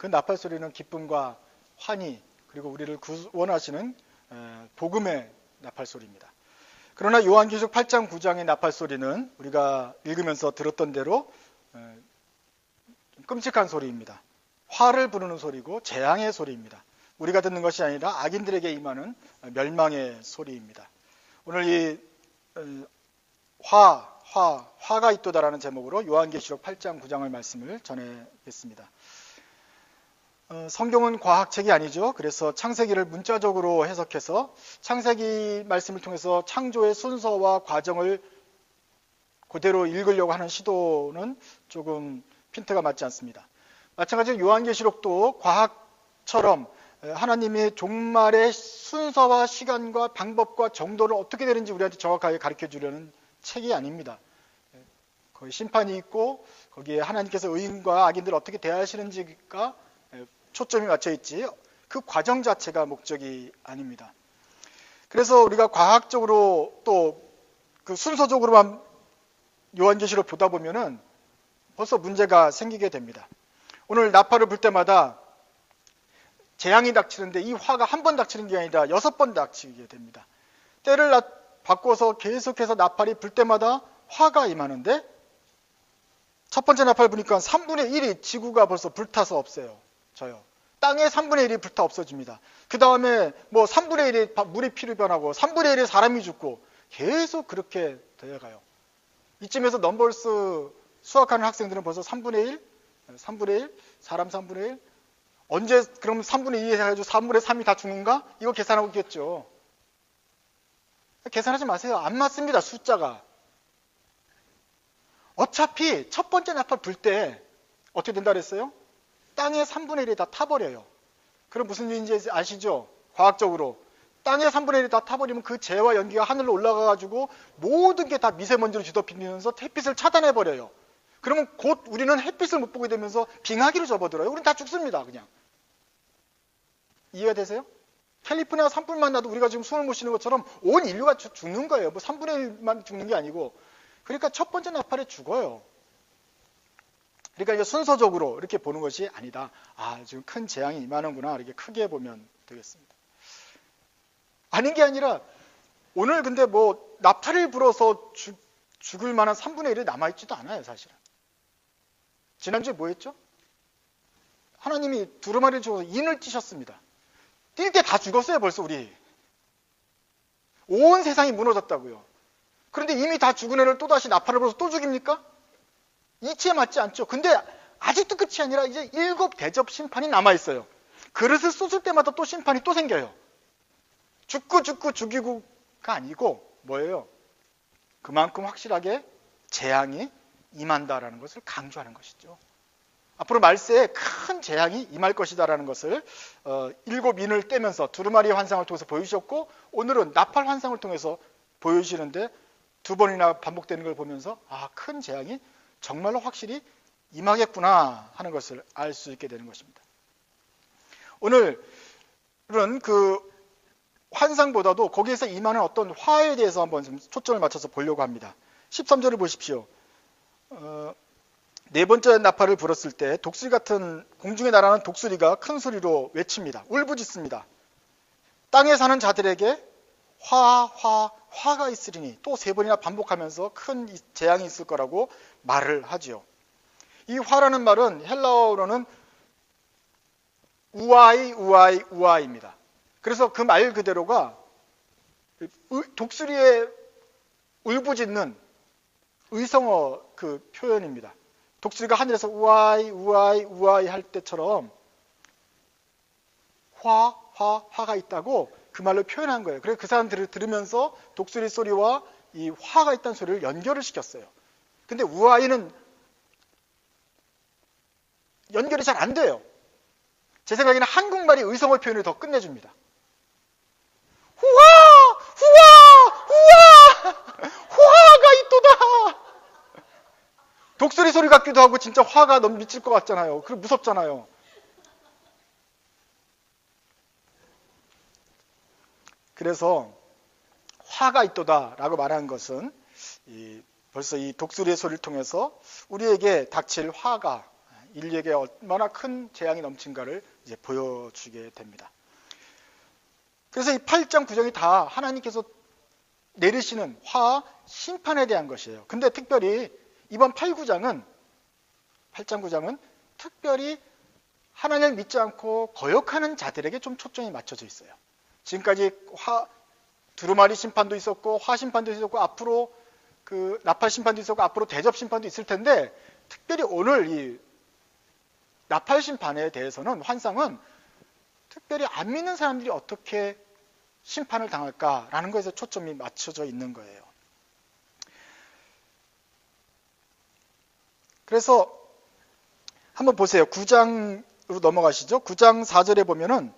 그 나팔 소리는 기쁨과 환희 그리고 우리를 구원하시는 복음의 나팔 소리입니다. 그러나 요한계시록 8장 9장의 나팔 소리는 우리가 읽으면서 들었던 대로 끔찍한 소리입니다. 화를 부르는 소리고 재앙의 소리입니다. 우리가 듣는 것이 아니라 악인들에게 임하는 멸망의 소리입니다. 오늘 이 화가 있도다라는 제목으로 요한계시록 8장 9장의 말씀을 전하겠습니다. 성경은 과학책이 아니죠. 그래서 창세기를 문자적으로 해석해서 창세기 말씀을 통해서 창조의 순서와 과정을 그대로 읽으려고 하는 시도는 조금 핀트가 맞지 않습니다. 마찬가지로 요한계시록도 과학처럼 하나님이 종말의 순서와 시간과 방법과 정도를 어떻게 되는지 우리한테 정확하게 가르쳐 주려는 책이 아닙니다. 거기 심판이 있고 거기에 하나님께서 의인과 악인들을 어떻게 대하시는지가 초점이 맞춰 있지 그 과정 자체가 목적이 아닙니다. 그래서 우리가 과학적으로 또 그 순서적으로만 요한계시록 보다 보면은 벌써 문제가 생기게 됩니다. 오늘 나팔을 불 때마다 재앙이 닥치는데 이 화가 한 번 닥치는 게 아니라 6번 닥치게 됩니다. 때를 바꿔서 계속해서 나팔이 불 때마다 화가 임하는데 첫 번째 나팔 부니까 3분의 1이 지구가 벌써 불타서 없어요. 땅의 3분의 1이 불타 없어집니다. 그 다음에 뭐 3분의 1이 물이 피로 변하고 3분의 1이 사람이 죽고 계속 그렇게 되어가요. 이쯤에서 넘버스 수학하는 학생들은 벌써 3분의 1, 3분의 1, 사람 3분의 1 언제 그럼 3분의 2 해가지고 3분의 3이 다 죽는가? 이거 계산하고 있겠죠. 계산하지 마세요. 안 맞습니다. 숫자가. 어차피 첫 번째 나팔 불 때 어떻게 된다 그랬어요? 땅의 3분의 1이 다 타버려요. 그럼 무슨 일인지 아시죠? 과학적으로. 땅의 3분의 1이 다 타버리면 그 재와 연기가 하늘로 올라가가지고 모든 게 다 미세먼지로 뒤덮이면서 햇빛을 차단해버려요. 그러면 곧 우리는 햇빛을 못 보게 되면서 빙하기로 접어들어요. 우리는 다 죽습니다. 그냥. 이해가 되세요? 캘리포니아 산불만 나도 우리가 지금 숨을 못 쉬는 것처럼 온 인류가 죽는 거예요. 뭐 3분의 1만 죽는 게 아니고. 그러니까 첫 번째 나팔에 죽어요. 그러니까 이게 순서적으로 이렇게 보는 것이 아니다. 지금 큰 재앙이 임하는구나. 이렇게 크게 보면 되겠습니다. 아닌 게 아니라 오늘 근데 뭐 나팔을 불어서 죽을 만한 3분의 1이 남아있지도 않아요. 사실은. 지난주에 뭐 했죠? 하나님이 두루마리를 주어서 인을 찌셨습니다. 뛸 때 다 죽었어요. 벌써 우리. 온 세상이 무너졌다고요. 그런데 이미 다 죽은 애를 또다시 나팔을 불어서 또 죽입니까? 이치에 맞지 않죠. 근데 아직도 끝이 아니라 이제 7 대접 심판이 남아있어요. 그릇을 쏟을 때마다 또 심판이 또 생겨요. 죽고 죽이고가 아니고 뭐예요? 그만큼 확실하게 재앙이 임한다라는 것을 강조하는 것이죠. 앞으로 말세에 큰 재앙이 임할 것이다라는 것을 7인을 떼면서 두루마리 환상을 통해서 보여주셨고 오늘은 나팔 환상을 통해서 보여주시는데 2번이나 반복되는 걸 보면서 큰 재앙이 정말로 확실히 임하겠구나 하는 것을 알 수 있게 되는 것입니다. 오늘은 그 환상보다도 거기에서 임하는 어떤 화에 대해서 한번 좀 초점을 맞춰서 보려고 합니다. 13절을 보십시오. 네 번째 나팔을 불었을 때 독수리 같은 공중에 날아가는 독수리가 큰 소리로 외칩니다. 울부짖습니다. 땅에 사는 자들에게 화가 있으리니 또 3번이나 반복하면서 큰 재앙이 있을 거라고 말을 하지요. 이 화라는 말은 헬라어로는 우아이입니다. 그래서 그 말 그대로가 독수리의 울부짖는 의성어 그 표현입니다. 독수리가 하늘에서 우아이 할 때처럼 화가 있다고 그 말로 표현한 거예요. 그래서 그 사람들을 들으면서 독수리 소리와 이 화가 있다는 소리를 연결을 시켰어요. 근데 우아이는 연결이 잘 안 돼요. 제 생각에는 한국말이 의성어 표현을 더 끝내줍니다. 화가 있도다. 독수리 소리 같기도 하고 진짜 화가 너무 미칠 것 같잖아요. 그리고 무섭잖아요. 그래서 화가 있도다라고 말한 것은 벌써 이 독수리의 소리를 통해서 우리에게 닥칠 화가 인류에게 얼마나 큰 재앙이 넘친가를 이제 보여주게 됩니다. 그래서 이 8장 9장이 다 하나님께서 내리시는 화와 심판에 대한 것이에요. 근데 특별히 이번 8, 9장은 8장 9장은 특별히 하나님을 믿지 않고 거역하는 자들에게 좀 초점이 맞춰져 있어요. 지금까지 두루마리 심판도 있었고 화 심판도 있었고 앞으로 그 나팔 심판도 있었고 앞으로 대접 심판도 있을 텐데 특별히 오늘 이 나팔 심판에 대해서는 환상은 특별히 안 믿는 사람들이 어떻게 심판을 당할까라는 것에서 초점이 맞춰져 있는 거예요. 그래서 한번 보세요. 9장으로 넘어가시죠. 9장 4절에 보면은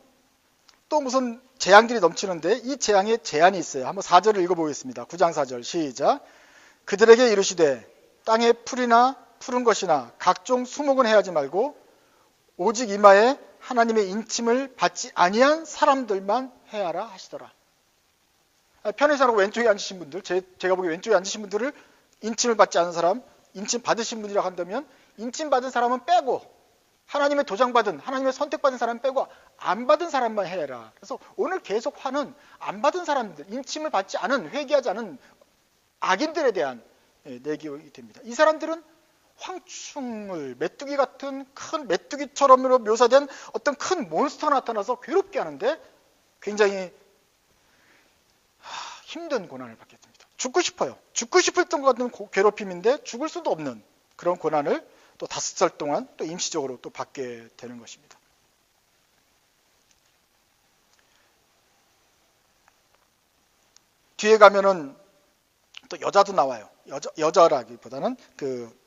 또 무슨 재앙들이 넘치는데 이 재앙에 제한이 있어요. 한번 4절을 읽어보겠습니다. 9장 4절 시작. 그들에게 이르시되 땅에 풀이나 푸른 것이나 각종 수목은 해하지 말고 오직 이마에 하나님의 인침을 받지 아니한 사람들만 해하라 하시더라. 편의상으로 왼쪽에 앉으신 분들, 제가 보기에 왼쪽에 앉으신 분들을 인침을 받지 않은 사람, 인침 받으신 분이라고 한다면 인침 받은 사람은 빼고 하나님의 도장받은, 하나님의 선택받은 사람 빼고 안 받은 사람만 해라. 그래서 오늘 계속 화는 안 받은 사람들, 인침을 받지 않은, 회개하지 않은 악인들에 대한 내기가 됩니다. 이 사람들은 황충을 메뚜기 같은 큰 메뚜기처럼 묘사된 어떤 큰 몬스터가 나타나서 괴롭게 하는데 굉장히 힘든 고난을 받게 됩니다. 죽고 싶어요. 죽고 싶을 것 같은 괴롭힘인데 죽을 수도 없는 그런 고난을 또 5살 동안 또 임시적으로 또 받게 되는 것입니다. 뒤에 가면은 또 여자도 나와요. 여자라기보다는 그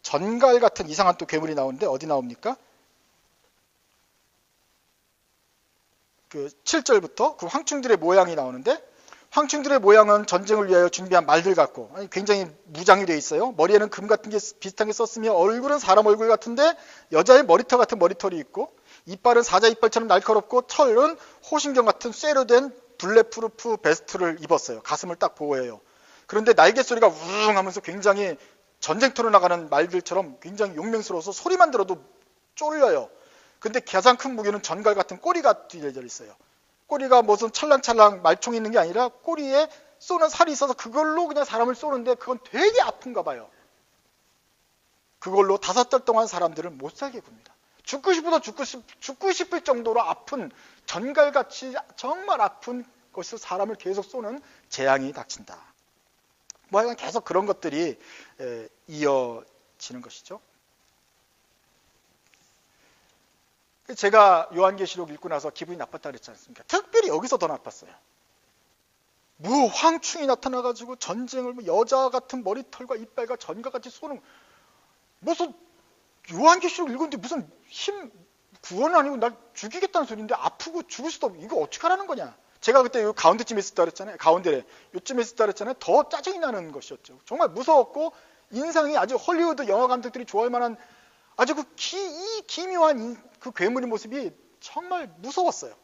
전갈 같은 이상한 또 괴물이 나오는데 어디 나옵니까? 그 7절부터 그 황충들의 모양이 나오는데 황충들의 모양은 전쟁을 위하여 준비한 말들 같고 굉장히 무장이 되어 있어요. 머리에는 금 같은 게 비슷한 게 썼으며 얼굴은 사람 얼굴 같은데 여자의 머리털 같은 머리털이 있고 이빨은 사자 이빨처럼 날카롭고 털은 호신경 같은 쇠로 된 블랙프루프 베스트를 입었어요. 가슴을 딱 보호해요. 그런데 날개 소리가 우웅 하면서 굉장히 전쟁터로 나가는 말들처럼 굉장히 용맹스러워서 소리만 들어도 쫄려요. 근데 가장 큰 무기는 전갈 같은 꼬리가 뒤려져 있어요. 꼬리가 무슨 찰랑찰랑 말총이 있는 게 아니라 꼬리에 쏘는 살이 있어서 그걸로 그냥 사람을 쏘는데 그건 되게 아픈가 봐요. 그걸로 5달 동안 사람들을 못 살게 굽니다. 죽고 싶어도 죽고 싶을 정도로 아픈 전갈같이 정말 아픈 것을 사람을 계속 쏘는 재앙이 닥친다. 뭐 하여간 계속 그런 것들이 이어지는 것이죠. 제가 요한계시록 읽고 나서 기분이 나빴다 그랬지 않습니까? 특별히 여기서 더 나빴어요. 황충이 나타나가지고 전쟁을 여자 같은 머리털과 이빨과 전갈같이 쏘는 무슨 요한계시록 읽었는데 무슨 힘 구원은 아니고 날 죽이겠다는 소리인데 아프고 죽을 수도 없고 이거 어떻게 하라는 거냐. 제가 그때 요 가운데쯤에 있었다 그랬잖아요. 가운데래 요쯤에 있었다 그랬잖아요. 더 짜증이 나는 것이었죠. 정말 무서웠고 인상이 아주 헐리우드 영화 감독들이 좋아할 만한 아주 이 기묘한 그 괴물의 모습이 정말 무서웠어요.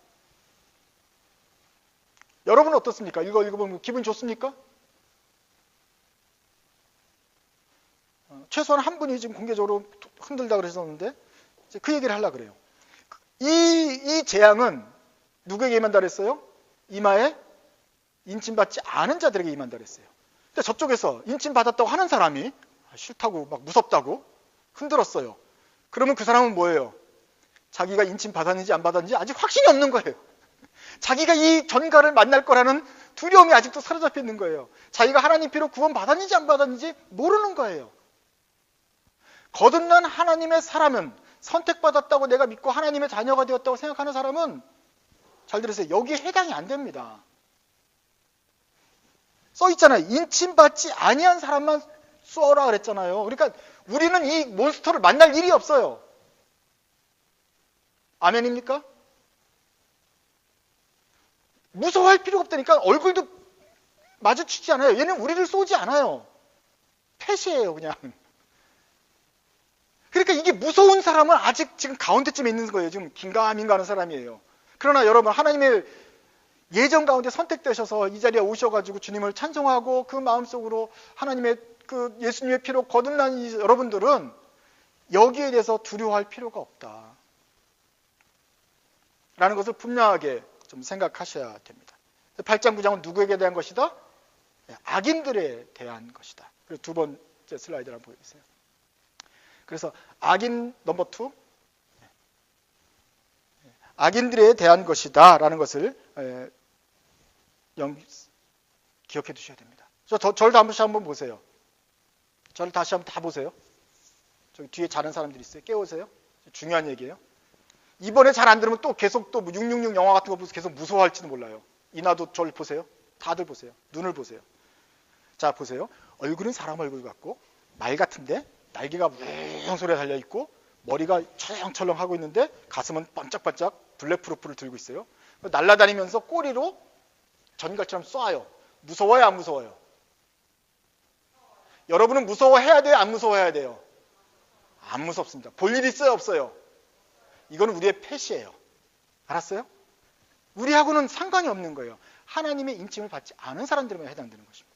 여러분은 어떻습니까? 이거 읽어보면 기분 좋습니까? 최소한 한 분이 지금 공개적으로 흔들다 그러셨는데 그 얘기를 하려고 그래요. 이 재앙은 누구에게 임한다 그랬어요? 이마에 인침받지 않은 자들에게 임한다 그랬어요. 근데 저쪽에서 인침받았다고 하는 사람이 싫다고 막 무섭다고 흔들었어요. 그러면 그 사람은 뭐예요? 자기가 인침 받았는지 안 받았는지 아직 확신이 없는 거예요. 자기가 이 전갈을 만날 거라는 두려움이 아직도 사로잡혀 있는 거예요. 자기가 하나님 피로 구원 받았는지 안 받았는지 모르는 거예요. 거듭난 하나님의 사람은 선택받았다고 내가 믿고 하나님의 자녀가 되었다고 생각하는 사람은 잘 들으세요. 여기에 해당이 안 됩니다. 써 있잖아요. 인침받지 아니한 사람만 쏘라 그랬잖아요. 그러니까 우리는 이 몬스터를 만날 일이 없어요. 아멘입니까? 무서워할 필요가 없다니까. 얼굴도 마주치지 않아요. 얘는 우리를 쏘지 않아요. 펫이에요 그냥. 그러니까 이게 무서운 사람은 아직 지금 가운데쯤에 있는 거예요. 지금 긴가민가 하는 사람이에요. 그러나 여러분 하나님의 예정 가운데 선택되셔서 이 자리에 오셔가지고 주님을 찬송하고 그 마음속으로 하나님의 그 예수님의 피로 거듭난 여러분들은 여기에 대해서 두려워할 필요가 없다 라는 것을 분명하게 좀 생각하셔야 됩니다. 8장 9장은 누구에게 대한 것이다? 악인들에 대한 것이다. 그리고 두 번째 슬라이드를 한번 보여주세요. 그래서 악인 넘버 2, 악인들에 대한 것이다 라는 것을 기억해 두셔야 됩니다. 저를 다시 한번 보세요. 저를 다시 한번 다 보세요. 저기 뒤에 자는 사람들이 있어요. 깨우세요. 중요한 얘기예요. 이번에 잘 안 들으면 또 계속 또 666 영화 같은 거 보면서 계속 무서워할지도 몰라요. 이나도 저를 보세요. 다들 보세요. 눈을 보세요. 자, 보세요. 얼굴은 사람 얼굴 같고 말 같은데 날개가 웅 소리가 달려있고 머리가 철렁철렁 하고 있는데 가슴은 반짝반짝 블랙프루프를 들고 있어요. 날아다니면서 꼬리로 전갈처럼 쏴요. 무서워요? 안 무서워요? 여러분은 무서워해야 돼요? 안 무서워해야 돼요? 안 무섭습니다. 볼 일 있어요? 없어요? 이건 우리의 패시예요. 알았어요? 우리하고는 상관이 없는 거예요. 하나님의 인침을 받지 않은 사람들만 해당되는 것입니다.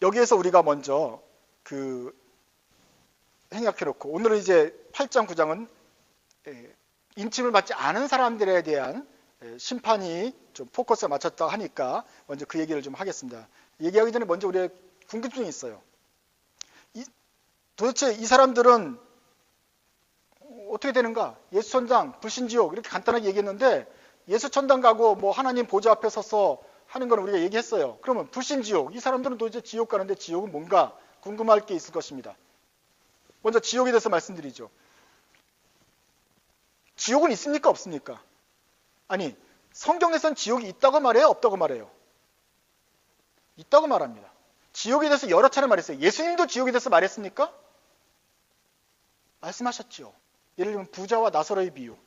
여기에서 우리가 먼저 생각해놓고 오늘은 이제 8장 9장은 인침을 받지 않은 사람들에 대한 심판이 좀 포커스가 맞췄다 하니까 먼저 그 얘기를 좀 하겠습니다. 얘기하기 전에 먼저 우리의 궁금증이 있어요. 도대체 이 사람들은 어떻게 되는가? 예수천당, 불신지옥 이렇게 간단하게 얘기했는데 예수천당 가고 뭐 하나님 보좌 앞에 서서 하는 건 우리가 얘기했어요. 그러면 불신지옥, 이 사람들은 도대체 지옥 가는데 지옥은 뭔가 궁금할 게 있을 것입니다. 먼저 지옥에 대해서 말씀드리죠. 지옥은 있습니까? 없습니까? 아니, 성경에서는 지옥이 있다고 말해요? 없다고 말해요? 있다고 말합니다. 지옥에 대해서 여러 차례 말했어요. 예수님도 지옥에 대해서 말했습니까? 말씀하셨죠. 예를 들면 부자와 나사로의 비유.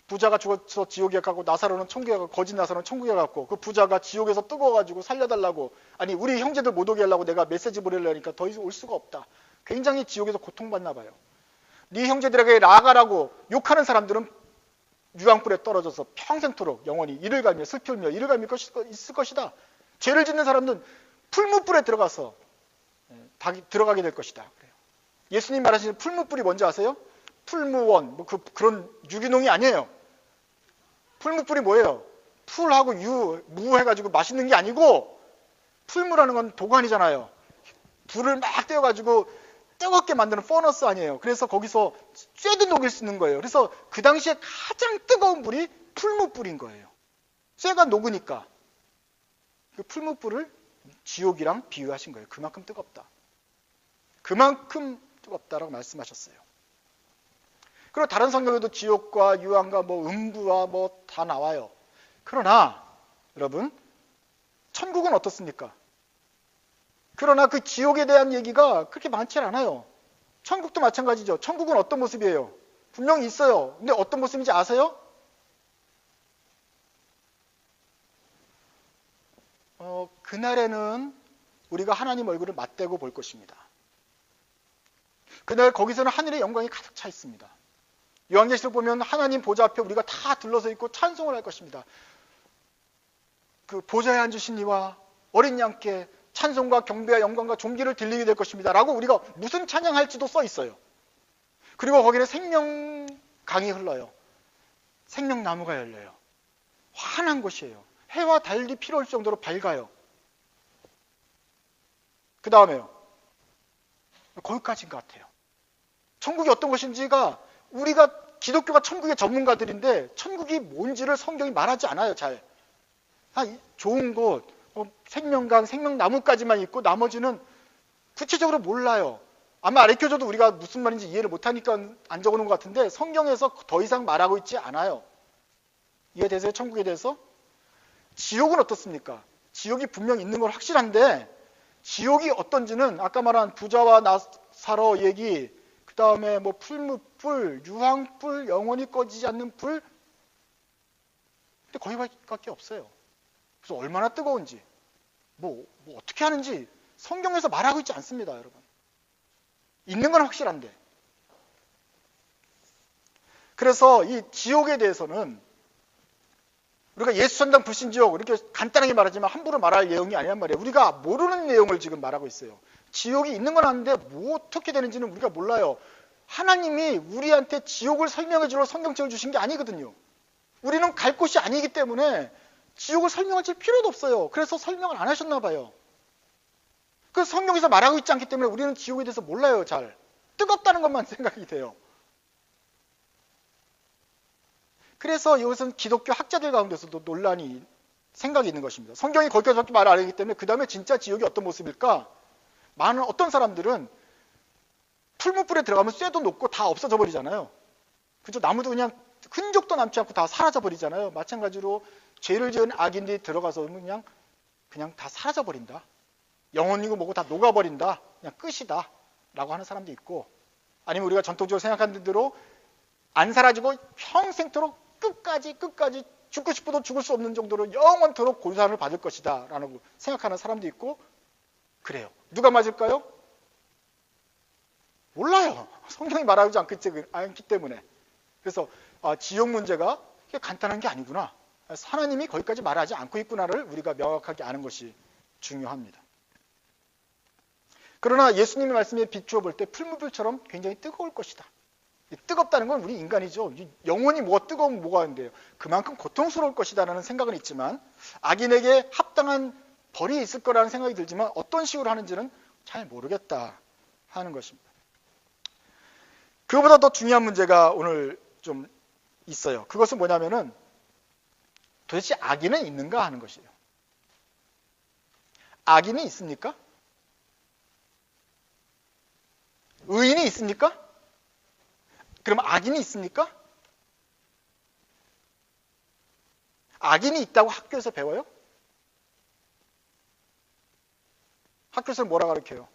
부자가 죽어서 지옥에 가고 나사로는 천국에 가고 거짓 나사로는 천국에 갔고 그 부자가 지옥에서 뜨거워가지고 살려달라고 아니 우리 형제들 못 오게 하려고 내가 메시지 보내려니까 더 이상 올 수가 없다. 굉장히 지옥에서 고통받나 봐요. 네 형제들에게 나아가라고 욕하는 사람들은 유황불에 떨어져서 평생토록 영원히 이를 갈며 슬피 울며 이를 갈며 있을 것이다. 죄를 짓는 사람들은 풀무불에 들어가서 들어가게 될 것이다. 예수님 말하시는 풀무불이 뭔지 아세요? 풀무원 그런 유기농이 아니에요. 풀무불이 뭐예요? 풀하고 무 해가지고 맛있는 게 아니고 풀무라는 건 도관이잖아요. 불을 막 떼어가지고 뜨겁게 만드는 퍼너스 아니에요. 그래서 거기서 쇠도 녹일 수 있는 거예요. 그래서 그 당시에 가장 뜨거운 불이 풀무불인 거예요. 쇠가 녹으니까 그 풀무불을 지옥이랑 비유하신 거예요. 그만큼 뜨겁다. 그만큼 뜨겁다라고 말씀하셨어요. 그리고 다른 성경에도 지옥과 유황과 뭐 음부와 뭐 다 나와요. 그러나 여러분 천국은 어떻습니까? 그러나 그 지옥에 대한 얘기가 그렇게 많지 않아요. 천국도 마찬가지죠. 천국은 어떤 모습이에요? 분명히 있어요. 근데 어떤 모습인지 아세요? 그날에는 우리가 하나님 얼굴을 맞대고 볼 것입니다. 그날 거기서는 하늘의 영광이 가득 차 있습니다. 요한계시록 보면 하나님 보좌 앞에 우리가 다 둘러서 있고 찬송을 할 것입니다. 그 보좌에 앉으신 이와 어린 양께 찬송과 경배와 영광과 존귀를 들리게 될 것입니다. 라고 우리가 무슨 찬양할지도 써 있어요. 그리고 거기는 생명강이 흘러요. 생명나무가 열려요. 환한 곳이에요. 해와 달이 필요 없을 정도로 밝아요. 그 다음에요. 거기까지인 것 같아요. 천국이 어떤 곳인지가 우리가 기독교가 천국의 전문가들인데 천국이 뭔지를 성경이 말하지 않아요. 잘. 좋은 곳, 생명강, 생명나무까지만 있고 나머지는 구체적으로 몰라요. 아마 가르쳐줘도 우리가 무슨 말인지 이해를 못하니까 안 적어놓은 것 같은데 성경에서 더 이상 말하고 있지 않아요. 이해되세요? 천국에 대해서? 지옥은 어떻습니까? 지옥이 분명히 있는 건 확실한데 지옥이 어떤지는 아까 말한 부자와 나사로 얘기, 그 다음에 뭐 풀무불, 유황불, 영원히 꺼지지 않는 불, 근데 거기밖에 없어요. 그래서 얼마나 뜨거운지, 뭐 어떻게 하는지 성경에서 말하고 있지 않습니다, 여러분. 있는 건 확실한데. 그래서 이 지옥에 대해서는 우리가 예수 전당 불신지옥 이렇게 간단하게 말하지만 함부로 말할 내용이 아니란 말이에요. 우리가 모르는 내용을 지금 말하고 있어요. 지옥이 있는 건 아는데 뭐 어떻게 되는지는 우리가 몰라요. 하나님이 우리한테 지옥을 설명해 주러 성경책을 주신 게 아니거든요. 우리는 갈 곳이 아니기 때문에 지옥을 설명할 필요도 없어요. 그래서 설명을 안 하셨나 봐요. 그 성경에서 말하고 있지 않기 때문에 우리는 지옥에 대해서 몰라요. 잘 뜨겁다는 것만 생각이 돼요. 그래서 이것은 기독교 학자들 가운데서도 논란이 생각이 있는 것입니다. 성경이 거기까지밖에 말 안 하기 때문에 그 다음에 진짜 지옥이 어떤 모습일까? 많은 어떤 사람들은 풀무불에 들어가면 쇠도 녹고 다 없어져 버리잖아요. 그죠? 나무도 그냥 흔적도 남지 않고 다 사라져 버리잖아요. 마찬가지로 죄를 지은 악인들이 들어가서 그냥 다 사라져 버린다. 영혼이고 뭐고 다 녹아버린다. 그냥 끝이다. 라고 하는 사람도 있고, 아니면 우리가 전통적으로 생각하는 대로 안 사라지고 평생토록 끝까지 죽고 싶어도 죽을 수 없는 정도로 영원토록 고난을 받을 것이다 라고 생각하는 사람도 있고 그래요. 누가 맞을까요? 몰라요. 성경이 말하지 않기 때문에. 그래서 지옥 문제가 간단한 게 아니구나. 하나님이 거기까지 말하지 않고 있구나를 우리가 명확하게 아는 것이 중요합니다. 그러나 예수님의 말씀에 비추어 볼 때 풀무불처럼 굉장히 뜨거울 것이다. 뜨겁다는 건 우리 인간이죠. 영혼이 뭐가 뜨거우면 뭐가 하는데요. 그만큼 고통스러울 것이다라는 생각은 있지만 악인에게 합당한 벌이 있을 거라는 생각이 들지만 어떤 식으로 하는지는 잘 모르겠다 하는 것입니다. 그보다 더 중요한 문제가 오늘 좀 있어요. 그것은 뭐냐면은 도대체 악인은 있는가 하는 것이에요. 악인이 있습니까? 의인이 있습니까? 그럼 악인이 있습니까? 악인이 있다고 학교에서 배워요? 학교에서 뭐라 가르쳐요?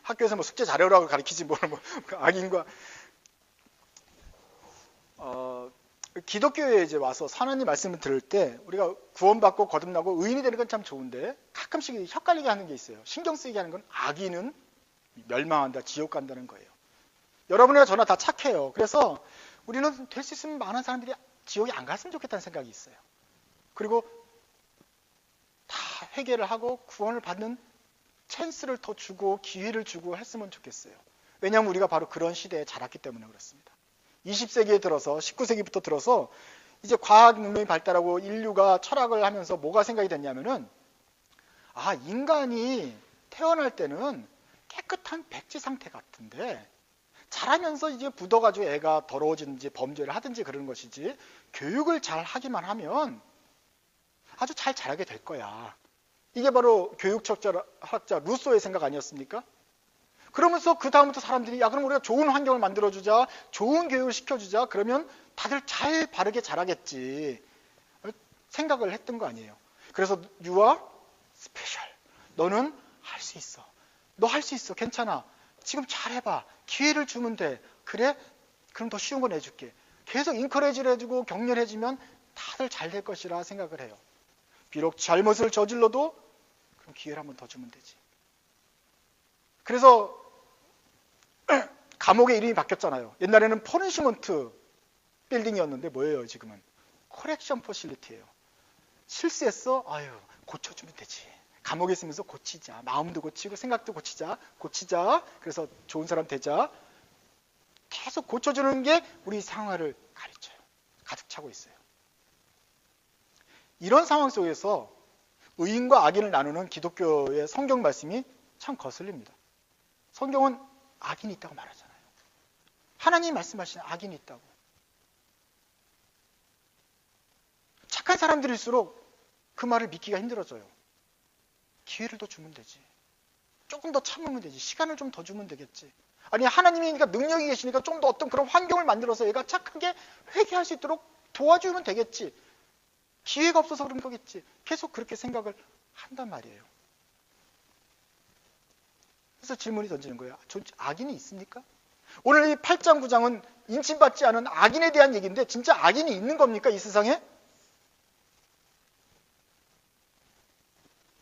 학교에서 뭐 숙제 잘해오라고 가르치지 뭘 악인과 기독교에 이제 와서 하나님 말씀을 들을 때 우리가 구원받고 거듭나고 의인이 되는 건 참 좋은데 가끔씩 헷갈리게 하는 게 있어요. 신경 쓰이게 하는 건 악인은 멸망한다, 지옥 간다는 거예요. 여러분이나 저나 다 착해요. 그래서 우리는 될 수 있으면 많은 사람들이 지옥에 안 갔으면 좋겠다는 생각이 있어요. 그리고 다 회개를 하고 구원을 받는 찬스를 더 주고 기회를 주고 했으면 좋겠어요. 왜냐하면 우리가 바로 그런 시대에 자랐기 때문에 그렇습니다. 20세기에 들어서 19세기부터 들어서 이제 과학 문명이 발달하고 인류가 철학을 하면서 뭐가 생각이 됐냐면은 인간이 태어날 때는 깨끗한 백지 상태 같은데 자라면서 이제 굳어가지고 애가 더러워지든지 범죄를 하든지 그러는 것이지 교육을 잘 하기만 하면 아주 잘 자라게 될 거야. 이게 바로 교육학자 루소의 생각 아니었습니까? 그러면서 그 다음부터 사람들이 그럼 우리가 좋은 환경을 만들어주자, 좋은 교육을 시켜주자, 그러면 다들 잘 바르게 자라겠지 생각을 했던 거 아니에요. 그래서 You are special. 너는 할 수 있어. 너 할 수 있어. 괜찮아. 지금 잘해봐. 기회를 주면 돼. 그래? 그럼 더 쉬운 거 내줄게. 계속 인커레이지를 해주고 격려해주면 다들 잘 될 것이라 생각을 해요. 비록 잘못을 저질러도 그럼 기회를 한 번 더 주면 되지. 그래서 감옥의 이름이 바뀌었잖아요. 옛날에는 퍼니시먼트 빌딩이었는데 뭐예요 지금은? 커렉션 퍼실리티예요. 실수했어? 고쳐주면 되지. 감옥에 있으면서 고치자. 마음도 고치고 생각도 고치자. 그래서 좋은 사람 되자. 계속 고쳐주는 게 우리 생활을 가르쳐요. 가득 차고 있어요. 이런 상황 속에서 의인과 악인을 나누는 기독교의 성경 말씀이 참 거슬립니다. 성경은 악인이 있다고 말하잖아요. 하나님이 말씀하시는 악인이 있다고. 착한 사람들일수록 그 말을 믿기가 힘들어져요. 기회를 더 주면 되지. 조금 더 참으면 되지. 시간을 좀 더 주면 되겠지. 아니 하나님이니까 능력이 계시니까 좀 더 어떤 그런 환경을 만들어서 얘가 착하게 회개할 수 있도록 도와주면 되겠지. 기회가 없어서 그런 거겠지. 계속 그렇게 생각을 한단 말이에요. 그래서 질문이 던지는 거예요. 악인이 있습니까? 오늘 이 8장 9장은 인침받지 않은 악인에 대한 얘기인데 진짜 악인이 있는 겁니까? 이 세상에?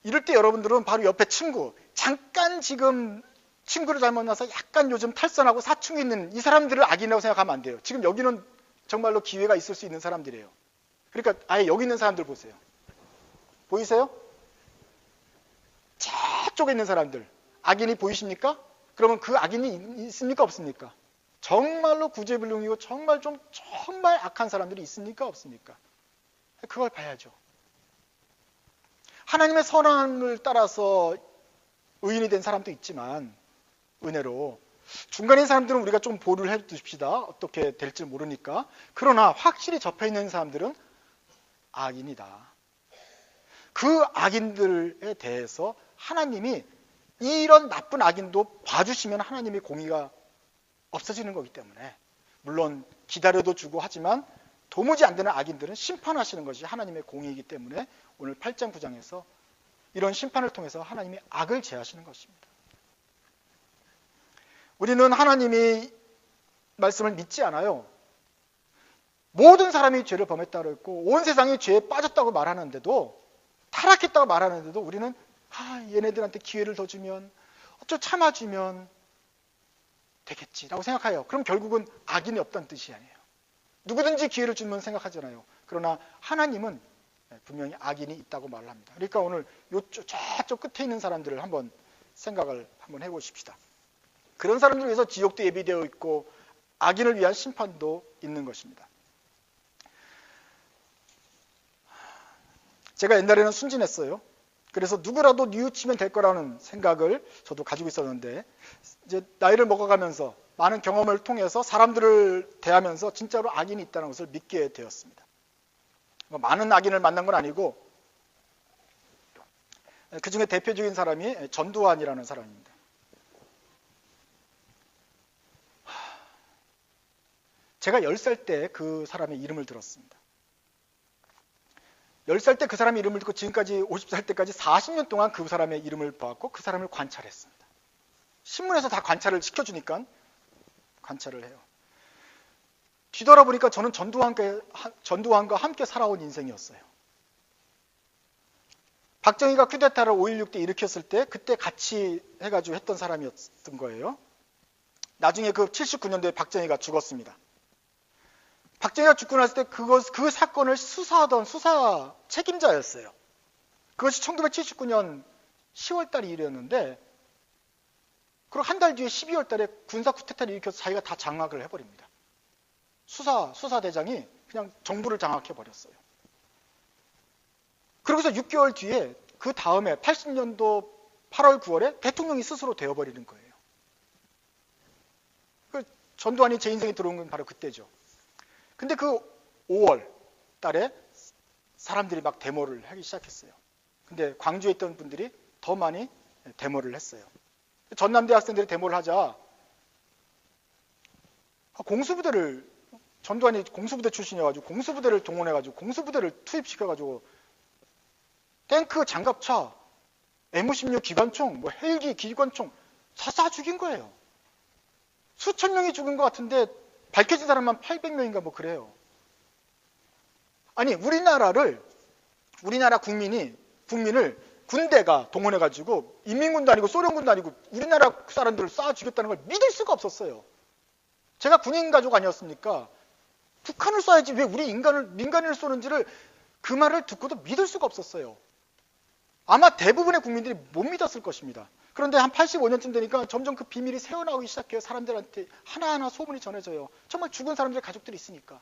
이럴 때 여러분들은 바로 옆에 친구, 잠깐 지금 친구를 잘못 만나서 약간 요즘 탈선하고 사춘기 있는 이 사람들을 악인이라고 생각하면 안 돼요. 지금 여기는 정말로 기회가 있을 수 있는 사람들이에요. 그러니까 아예 여기 있는 사람들 보세요. 보이세요? 저쪽에 있는 사람들. 악인이 보이십니까? 그러면 그 악인이 있습니까? 없습니까? 정말로 구제불능이고 정말 악한 사람들이 있습니까? 없습니까? 그걸 봐야죠. 하나님의 선함을 따라서 의인이 된 사람도 있지만 은혜로 중간인 사람들은 우리가 좀 보류를 해 두십시다. 어떻게 될지 모르니까. 그러나 확실히 접해 있는 사람들은 악인이다. 그 악인들에 대해서 하나님이 이런 나쁜 악인도 봐주시면 하나님의 공의가 없어지는 거기 때문에, 물론 기다려도 주고 하지만 도무지 안 되는 악인들은 심판하시는 것이 하나님의 공의이기 때문에 오늘 8장 9장에서 이런 심판을 통해서 하나님이 악을 제하시는 것입니다. 우리는 하나님이 말씀을 믿지 않아요. 모든 사람이 죄를 범했다고 했고 온 세상이 죄에 빠졌다고 말하는데도, 타락했다고 말하는데도 우리는 얘네들한테 기회를 더 주면, 좀 참아주면 되겠지라고 생각해요. 그럼 결국은 악인이 없다는 뜻이 아니에요. 누구든지 기회를 주면 생각하잖아요. 그러나 하나님은 분명히 악인이 있다고 말을 합니다. 그러니까 오늘 저쪽 끝에 있는 사람들을 한번 생각을 한번 해보십시다. 그런 사람들 위해서 지옥도 예비되어 있고 악인을 위한 심판도 있는 것입니다. 제가 옛날에는 순진했어요. 그래서 누구라도 뉘우치면 될 거라는 생각을 저도 가지고 있었는데, 이제 나이를 먹어가면서 많은 경험을 통해서 사람들을 대하면서 진짜로 악인이 있다는 것을 믿게 되었습니다. 많은 악인을 만난 건 아니고 그 중에 대표적인 사람이 전두환이라는 사람입니다. 제가 10살 때 그 사람의 이름을 들었습니다. 10살 때 그 사람의 이름을 듣고 지금까지 50살 때까지 40년 동안 그 사람의 이름을 봐왔고 그 사람을 관찰했습니다. 신문에서 다 관찰을 시켜주니까 관찰을 해요. 뒤돌아보니까 저는 전두환과 함께 살아온 인생이었어요. 박정희가 쿠데타를 5.16 때 일으켰을 때 그때 같이 해가지고 했던 사람이었던 거예요. 나중에 그 79년도에 박정희가 죽었습니다. 박정희가 죽고 났을 때 그 사건을 수사하던 수사 책임자였어요. 그것이 1979년 10월 달 일이었는데, 그리고 한 달 뒤에 12월 달에 군사 쿠데타를 일으켜서 자기가 다 장악을 해버립니다. 수사대장이 그냥 정부를 장악해버렸어요. 그러고서 6개월 뒤에 그 다음에 80년도 8월 9월에 대통령이 스스로 되어버리는 거예요. 전두환이 제 인생에 들어온 건 바로 그때죠. 근데 그 5월 달에 사람들이 막 데모를 하기 시작했어요. 근데 광주에 있던 분들이 더 많이 데모를 했어요. 전남대 학생들이 데모를 하자 전두환이 공수부대 출신이어가지고 공수부대를 동원해가지고 공수부대를 투입시켜가지고 탱크, 장갑차, M16 기관총, 헬기, 기관총 다 죽인 거예요. 수천 명이 죽은 것 같은데 밝혀진 사람만 800명인가 그래요. 아니 우리나라 국민을 군대가 동원해가지고 인민군도 아니고 소련군도 아니고 우리나라 사람들을 쏴 죽였다는 걸 믿을 수가 없었어요. 제가 군인 가족 아니었습니까? 북한을 쏴야지 왜 우리 민간인을 쏘는지를, 그 말을 듣고도 믿을 수가 없었어요. 아마 대부분의 국민들이 못 믿었을 것입니다. 그런데 한 85년쯤 되니까 점점 그 비밀이 새어나오기 시작해요. 사람들한테 하나하나 소문이 전해져요. 정말 죽은 사람들의 가족들이 있으니까.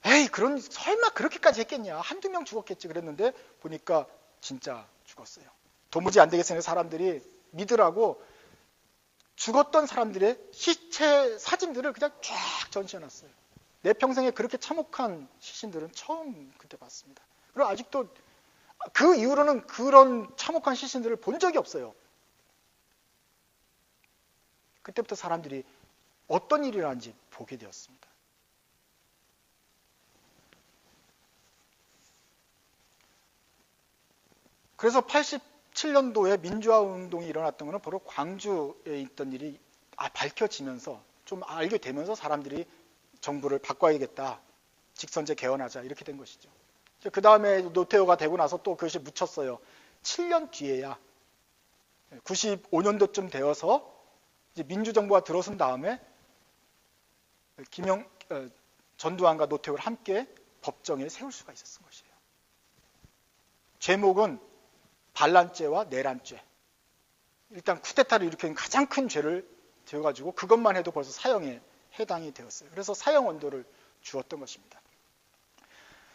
에이, 설마 그렇게까지 했겠냐. 한두 명 죽었겠지 그랬는데 보니까 진짜 죽었어요. 도무지 안 되겠으니 사람들이 믿으라고 죽었던 사람들의 시체 사진들을 그냥 쫙 전시해놨어요. 내 평생에 그렇게 참혹한 시신들은 처음 그때 봤습니다. 그리고 아직도 그 이후로는 그런 참혹한 시신들을 본 적이 없어요. 그때부터 사람들이 어떤 일이 일어난지 보게 되었습니다. 그래서 87년도에 민주화 운동이 일어났던 것은 바로 광주에 있던 일이 밝혀지면서 좀 알게 되면서 사람들이 정부를 바꿔야겠다, 직선제 개헌하자 이렇게 된 것이죠. 그 다음에 노태우가 되고 나서 또 그것이 묻혔어요. 7년 뒤에야 95년도쯤 되어서 이제 민주정부가 들어선 다음에 전두환과 노태우를 함께 법정에 세울 수가 있었던 것이에요. 제목은 반란죄와 내란죄. 일단 쿠데타를 일으킨 가장 큰 죄를 지어가지고 그것만 해도 벌써 사형에 해당이 되었어요. 그래서 사형 언도를 주었던 것입니다.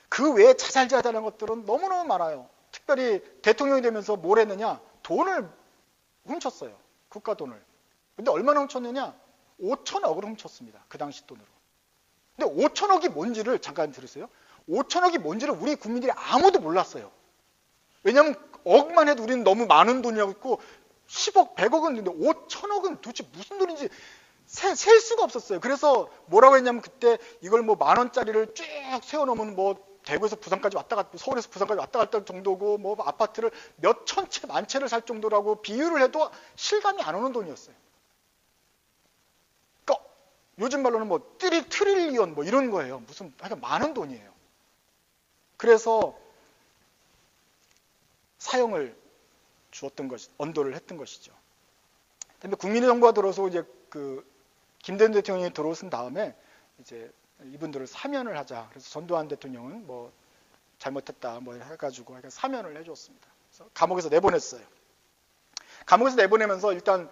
그 외에 자잘자잘한 것들은 너무너무 많아요. 특별히 대통령이 되면서 뭘 했느냐? 돈을 훔쳤어요. 국가 돈을. 근데 얼마나 훔쳤느냐? 5천억을 훔쳤습니다. 그 당시 돈으로. 근데 5천억이 뭔지를 잠깐 들으세요. 5천억이 뭔지를 우리 국민들이 아무도 몰랐어요. 왜냐하면 억만 해도 우리는 너무 많은 돈이라고 했고 10억, 100억은 있는데 5천억은 도대체 무슨 돈인지 셀 수가 없었어요. 그래서 뭐라고 했냐면 그때 이걸 뭐 10,000원짜리를 쭉 세워놓으면 뭐 대구에서 부산까지 왔다 갔다, 서울에서 부산까지 왔다 갔다 정도고 뭐 아파트를 몇 천 채, 만 채를 살 정도라고 비유를 해도 실감이 안 오는 돈이었어요. 그러니까 요즘 말로는 뭐 트릴리언 뭐 이런 거예요. 무슨 하여간 많은 돈이에요. 그래서 사형을 주었던 것이, 언도를 했던 것이죠. 그다음에 국민의 정부가 들어서 이제 그 김대중 대통령이 들어선 다음에 이제 이분들을 사면을 하자. 그래서 전두환 대통령은 뭐 잘못했다 뭐 해가지고 사면을 해줬습니다. 그래서 감옥에서 내보냈어요. 감옥에서 내보내면서 일단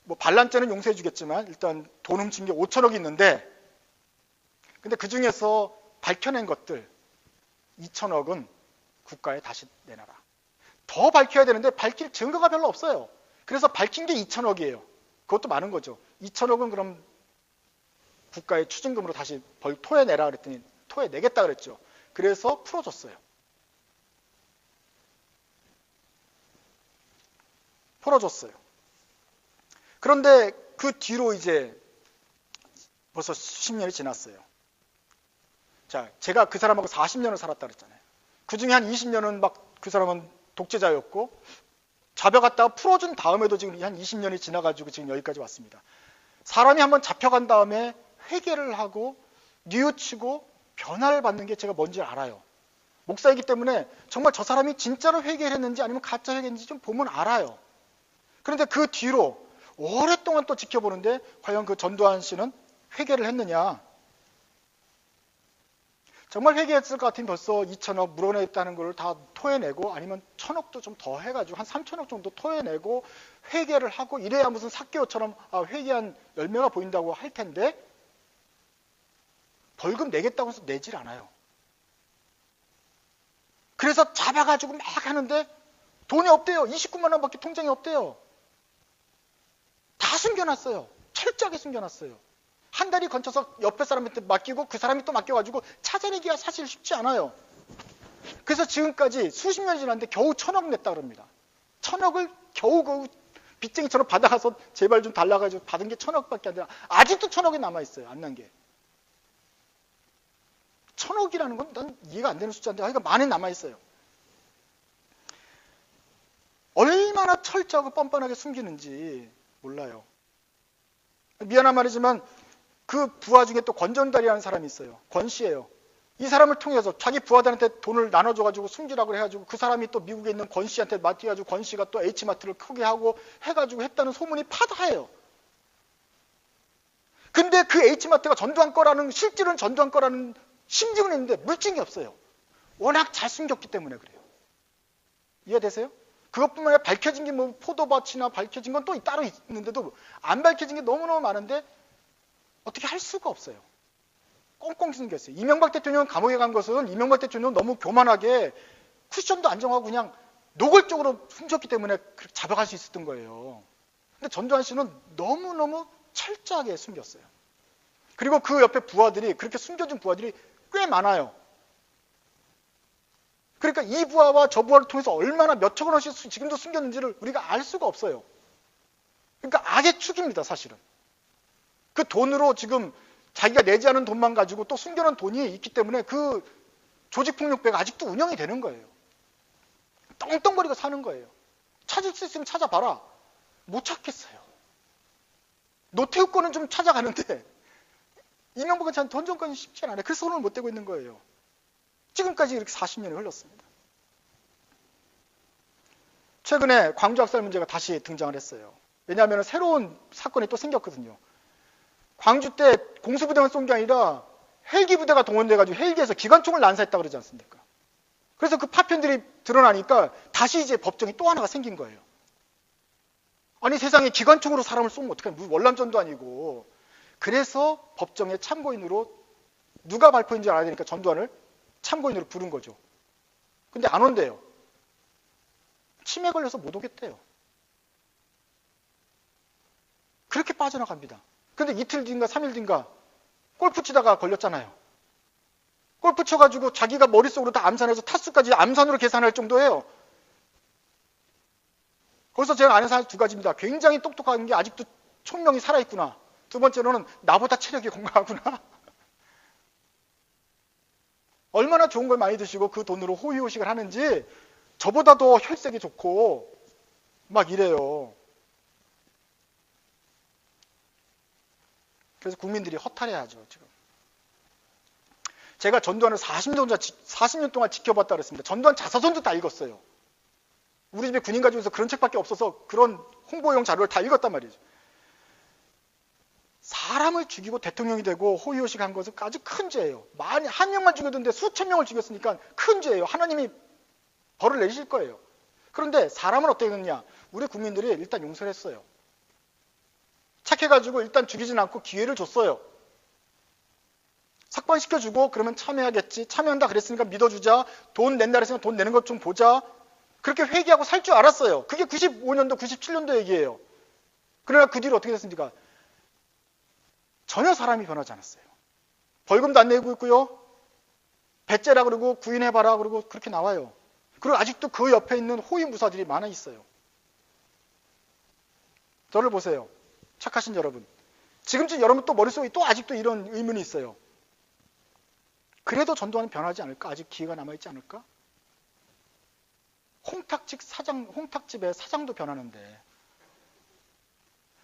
뭐 반란죄는 용서해주겠지만 일단 돈 훔친 게 5천억이 있는데, 근데 그 중에서 밝혀낸 것들 2천억은 국가에 다시 내놔라. 더 밝혀야 되는데 밝힐 증거가 별로 없어요. 그래서 밝힌 게 2천억이에요. 그것도 많은 거죠. 2천억은 그럼 국가의 추징금으로 다시 토해내라 그랬더니 토해내겠다 그랬죠. 그래서 풀어줬어요. 풀어줬어요. 그런데 그 뒤로 이제 벌써 수십 년이 지났어요. 자, 제가 그 사람하고 40년을 살았다 그랬잖아요. 그 중에 한 20년은 막 그 사람은 독재자였고 잡혀갔다가 풀어준 다음에도 지금 한 20년이 지나가지고 지금 여기까지 왔습니다. 사람이 한번 잡혀간 다음에 회개를 하고 뉘우치고 변화를 받는 게 제가 뭔지 알아요. 목사이기 때문에 정말 저 사람이 진짜로 회개를 했는지 아니면 가짜 회개인지 좀 보면 알아요. 그런데 그 뒤로 오랫동안 또 지켜보는데 과연 그 전두환 씨는 회개를 했느냐? 정말 회개했을 것 같으면 벌써 2천억 물어냈다는 걸 다 토해내고 아니면 1,000억도 좀 더 해가지고 한 3천억 정도 토해내고 회개를 하고 이래야 무슨 삭개오처럼 회개한 열매가 보인다고 할 텐데 벌금 내겠다고 해서 내질 않아요. 그래서 잡아가지고 막 하는데 돈이 없대요. 29만 원밖에 통장에 없대요. 다 숨겨놨어요. 철저하게 숨겨놨어요. 한 달이 건쳐서 옆에 사람한테 맡기고 그 사람이 또 맡겨가지고 찾아내기가 사실 쉽지 않아요. 그래서 지금까지 수십 년이 지났는데 겨우 1,000억 냈다 그럽니다. 1,000억을 겨우 빚쟁이처럼 받아가서 제발 좀 달라가지고 받은 게 1,000억밖에 안 되나. 아직도 1,000억이 남아있어요. 안 난 게. 1,000억이라는 건 난 이해가 안 되는 숫자인데 하여간 많이 남아있어요. 얼마나 철저하고 뻔뻔하게 숨기는지 몰라요. 미안한 말이지만 그 부하 중에 또 권전달이라는 사람이 있어요. 권 씨예요. 이 사람을 통해서 자기 부하들한테 돈을 나눠줘가지고 숨기라고 해가지고 그 사람이 또 미국에 있는 권 씨한테 맡겨가지고 권 씨가 또 H마트를 크게 하고 해가지고 했다는 소문이 파다해요. 근데 그 H마트가 전두환 거라는, 실제로는 전두환 거라는 심증은 있는데 물증이 없어요. 워낙 잘 숨겼기 때문에 그래요. 이해되세요? 그것뿐만 아니라 밝혀진 게 뭐 포도밭이나 밝혀진 건 또 따로 있는데도 안 밝혀진 게 너무너무 많은데 어떻게 할 수가 없어요. 꽁꽁 숨겼어요. 이명박 대통령 감옥에 간 것은 이명박 대통령 너무 교만하게 쿠션도 안 정하고 그냥 노골적으로 숨겼기 때문에 잡아갈 수 있었던 거예요. 근데 전두환 씨는 너무너무 철저하게 숨겼어요. 그리고 그 옆에 부하들이, 그렇게 숨겨준 부하들이 꽤 많아요. 그러니까 이 부하와 저 부하를 통해서 얼마나 몇천억 원씩 지금도 숨겼는지를 우리가 알 수가 없어요. 그러니까 악의 축입니다, 사실은. 그 돈으로 지금 자기가 내지 않은 돈만 가지고 또 숨겨놓은 돈이 있기 때문에 그 조직폭력배가 아직도 운영이 되는 거예요. 떵떵거리고 사는 거예요. 찾을 수 있으면 찾아봐라. 못 찾겠어요. 노태우 거는 좀 찾아가는데 이명박은 전 돈 정권이 쉽지 않아요. 그래서 손을 못 대고 있는 거예요. 지금까지 이렇게 40년이 흘렀습니다. 최근에 광주 학살 문제가 다시 등장을 했어요. 왜냐하면 새로운 사건이 또 생겼거든요. 광주 때 공수부대만 쏜 게 아니라 헬기 부대가 동원돼가지고 헬기에서 기관총을 난사했다 그러지 않습니까? 그래서 그 파편들이 드러나니까 다시 이제 법정이 또 하나가 생긴 거예요. 아니 세상에 기관총으로 사람을 쏘면 어떡해? 무슨 월남전도 아니고. 그래서 법정에 참고인으로 누가 발포인지 알아야 되니까 전두환을 참고인으로 부른 거죠. 근데 안 온대요. 치매 걸려서 못 오겠대요. 그렇게 빠져나갑니다. 근데 이틀 뒤인가 3일 뒤인가 골프 치다가 걸렸잖아요. 골프 쳐가지고 자기가 머릿속으로 다 암산해서 타수까지 암산으로 계산할 정도예요. 거기서 제가 아는 사실 두 가지입니다. 굉장히 똑똑한 게 아직도 총명이 살아있구나. 두 번째로는 나보다 체력이 건강하구나. 얼마나 좋은 걸 많이 드시고 그 돈으로 호의호식을 하는지 저보다도 혈색이 좋고 막 이래요. 그래서 국민들이 허탈해하죠. 지금. 제가 전두환을 40년 동안 지켜봤다 그랬습니다. 전두환 자서전도 다 읽었어요. 우리 집에 군인 가족에서 그런 책밖에 없어서 그런 홍보용 자료를 다 읽었단 말이죠. 사람을 죽이고 대통령이 되고 호의호식 한 것은 아주 큰 죄예요. 한 명만 죽였는데 수천 명을 죽였으니까 큰 죄예요. 하나님이 벌을 내리실 거예요. 그런데 사람은 어떻게 했느냐? 우리 국민들이 일단 용서를 했어요. 착해가지고 일단 죽이진 않고 기회를 줬어요. 석방시켜주고 그러면 참여하겠지. 참여한다 그랬으니까 믿어주자. 돈 낸다 그랬으니까 돈 내는 것 좀 보자. 그렇게 회개하고 살 줄 알았어요. 그게 95년도, 97년도 얘기예요. 그러나 그 뒤로 어떻게 됐습니까? 전혀 사람이 변하지 않았어요. 벌금도 안 내고 있고요. 배째라 그러고 구인해봐라 그러고 그렇게 나와요. 그리고 아직도 그 옆에 있는 호위무사들이 많아 있어요. 저를 보세요. 착하신 여러분. 지금쯤 여러분 또 머릿속에 또 아직도 이런 의문이 있어요. 그래도 전두환은 변하지 않을까? 아직 기회가 남아있지 않을까? 홍탁집의 사장도 변하는데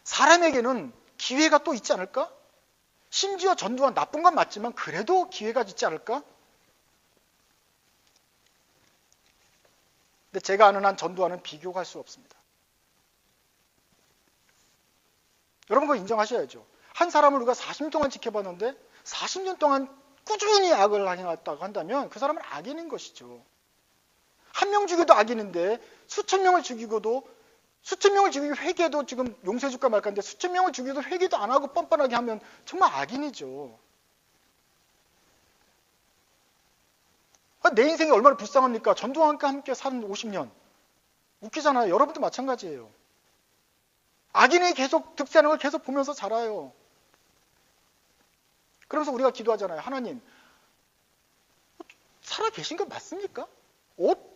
사람에게는 기회가 또 있지 않을까? 심지어 전두환 나쁜 건 맞지만 그래도 기회가 있지 않을까? 근데 제가 아는 한 전두환은 비교할 수 없습니다. 여러분 그거 인정하셔야죠. 한 사람을 우리가 40년 동안 지켜봤는데 40년 동안 꾸준히 악을 행했다고 한다면 그 사람은 악인인 것이죠. 한 명 죽여도 악인인데 수천 명을 죽이고 회개도 지금 용서해줄까 말까인데 수천 명을 죽여도 회개도 안 하고 뻔뻔하게 하면 정말 악인이죠. 내 인생이 얼마나 불쌍합니까? 전두환과 함께 사는 50년. 웃기잖아요. 여러분도 마찬가지예요. 악인이 계속 득세하는 걸 계속 보면서 자라요. 그러면서 우리가 기도하잖아요. 하나님, 살아계신 거 맞습니까?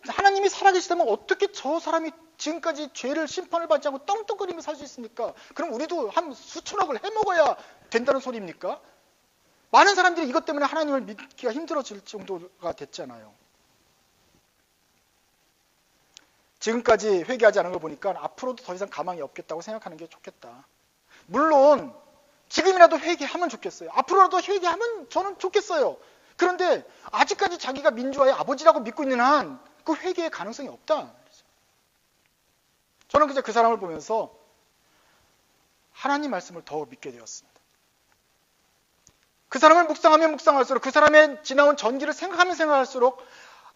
하나님이 살아계시다면 어떻게 저 사람이 지금까지 죄를 심판을 받지 않고 떵떵거리며 살 수 있습니까? 그럼 우리도 한 수천억을 해먹어야 된다는 소리입니까? 많은 사람들이 이것 때문에 하나님을 믿기가 힘들어질 정도가 됐잖아요. 지금까지 회개하지 않은 걸 보니까 앞으로도 더 이상 가망이 없겠다고 생각하는 게 좋겠다. 물론 지금이라도 회개하면 좋겠어요. 앞으로라도 회개하면 저는 좋겠어요. 그런데 아직까지 자기가 민주화의 아버지라고 믿고 있는 한 그 회개의 가능성이 없다. 저는 그저 그 사람을 보면서 하나님 말씀을 더 믿게 되었습니다. 그 사람을 묵상하면 묵상할수록 그 사람의 지나온 전기를 생각하면 생각할수록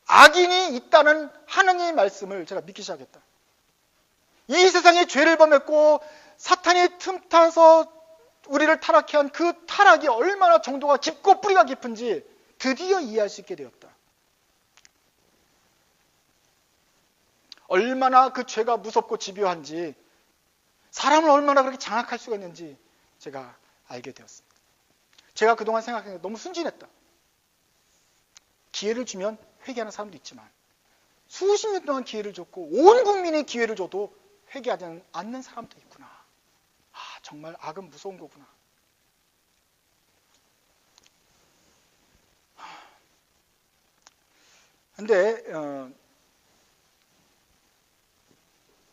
악인이 있다는 하나님의 말씀을 제가 믿기 시작했다. 이 세상에 죄를 범했고 사탄이 틈타서 우리를 타락해 한 그 타락이 얼마나 정도가 깊고 뿌리가 깊은지 드디어 이해할 수 있게 되었다. 얼마나 그 죄가 무섭고 집요한지 사람을 얼마나 그렇게 장악할 수가 있는지 제가 알게 되었습니다. 제가 그동안 생각했는데 너무 순진했다. 기회를 주면 회개하는 사람도 있지만 수십 년 동안 기회를 줬고 온 국민이 기회를 줘도 회개하지 않는 사람도 있구나. 아, 정말 악은 무서운 거구나. 근데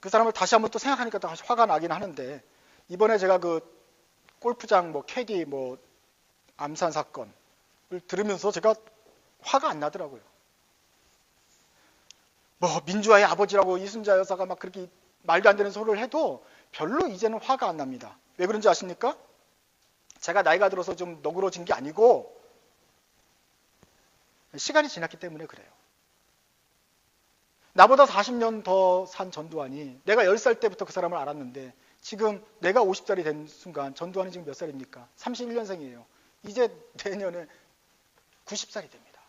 그 사람을 다시 한번 또 생각하니까 다시 화가 나긴 하는데 이번에 제가 그 골프장 캐디 암산 사건을 들으면서 제가 화가 안 나더라고요. 뭐 민주화의 아버지라고 이순자 여사가 막 그렇게 말도 안 되는 소리를 해도 별로 이제는 화가 안 납니다. 왜 그런지 아십니까? 제가 나이가 들어서 좀 너그러진 게 아니고 시간이 지났기 때문에 그래요. 나보다 40년 더 산 전두환이 내가 10살 때부터 그 사람을 알았는데 지금 내가 50살이 된 순간 전두환이 지금 몇 살입니까? 31년생이에요. 이제 내년에 90살이 됩니다.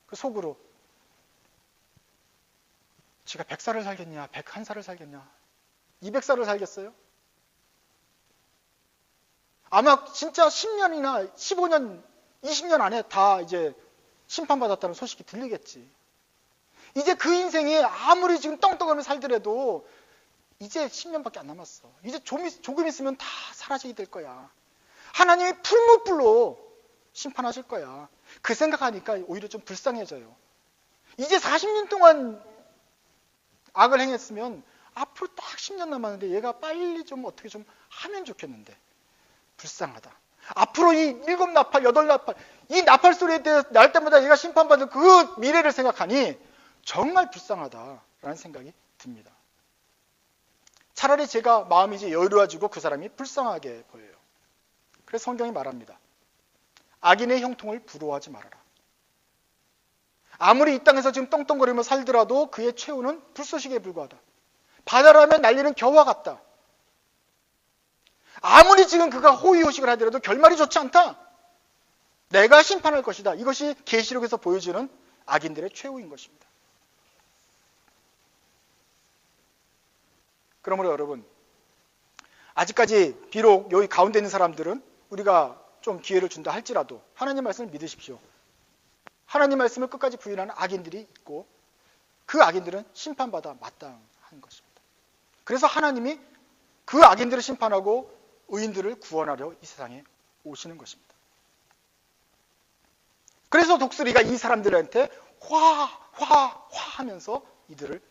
그 속으로 지가 100살을 살겠냐, 101살을 살겠냐, 200살을 살겠어요? 아마 진짜 10년이나 15년, 20년 안에 다 이제 심판받았다는 소식이 들리겠지. 이제 그 인생이 아무리 지금 떵떵하며 살더라도 이제 10년밖에 안 남았어. 이제 조금 있으면 다 사라지게 될 거야. 하나님이 풀무불로 심판하실 거야. 그 생각하니까 오히려 좀 불쌍해져요. 이제 40년 동안 악을 행했으면 앞으로 딱 10년 남았는데 얘가 빨리 좀 어떻게 좀 하면 좋겠는데 불쌍하다. 앞으로 이 7나팔, 8나팔 이 나팔 소리에 대해 날 때마다 얘가 심판받을 그 미래를 생각하니 정말 불쌍하다라는 생각이 듭니다. 차라리 제가 마음이 이제 여유로워지고 그 사람이 불쌍하게 보여요. 그래서 성경이 말합니다. 악인의 형통을 부러워하지 말아라. 아무리 이 땅에서 지금 떵떵거리며 살더라도 그의 최후는 불쏘시개에 불과하다. 바다라면 날리는 겨와 같다. 아무리 지금 그가 호의호식을 하더라도 결말이 좋지 않다. 내가 심판할 것이다. 이것이 계시록에서 보여주는 악인들의 최후인 것입니다. 그러므로 여러분, 아직까지 비록 여기 가운데 있는 사람들은 우리가 좀 기회를 준다 할지라도 하나님 말씀을 믿으십시오. 하나님 말씀을 끝까지 부인하는 악인들이 있고 그 악인들은 심판받아 마땅한 것입니다. 그래서 하나님이 그 악인들을 심판하고 의인들을 구원하려 이 세상에 오시는 것입니다. 그래서 독수리가 이 사람들한테 화 하면서 이들을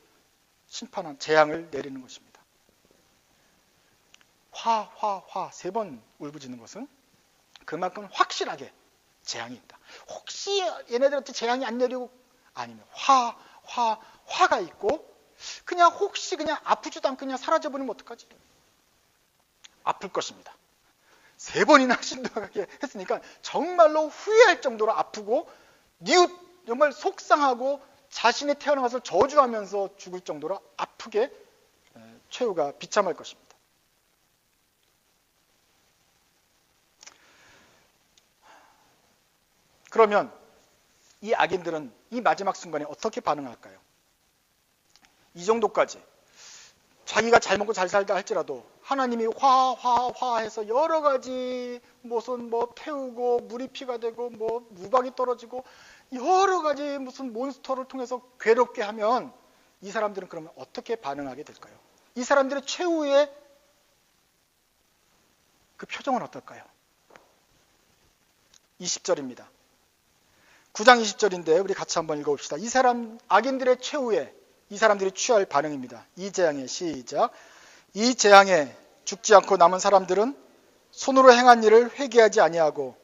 심판한 재앙을 내리는 것입니다. 화 3번 울부짖는 것은 그만큼 확실하게 재앙이 있다. 혹시 얘네들한테 재앙이 안 내리고 아니면 화가 있고 그냥 혹시 그냥 아프지도 않고 그냥 사라져버리면 어떡하지? 아플 것입니다. 3번이나 신도하게 했으니까 정말로 후회할 정도로 아프고 뉘웃 정말 속상하고 자신이 태어난 것을 저주하면서 죽을 정도로 아프게 최후가 비참할 것입니다. 그러면 이 악인들은 이 마지막 순간에 어떻게 반응할까요? 이 정도까지 자기가 잘 먹고 잘 살다 할지라도 하나님이 화해서 여러 가지 무슨 태우고 물이 피가 되고 무방이 떨어지고 여러 가지 무슨 몬스터를 통해서 괴롭게 하면 이 사람들은 그러면 어떻게 반응하게 될까요? 이 사람들의 최후의 그 표정은 어떨까요? 20절입니다. 9장 20절인데 우리 같이 한번 읽어봅시다. 이 사람 악인들의 최후에 이 사람들이 취할 반응입니다. 이 재앙에 시작. 이 재앙에 죽지 않고 남은 사람들은 손으로 행한 일을 회개하지 아니하고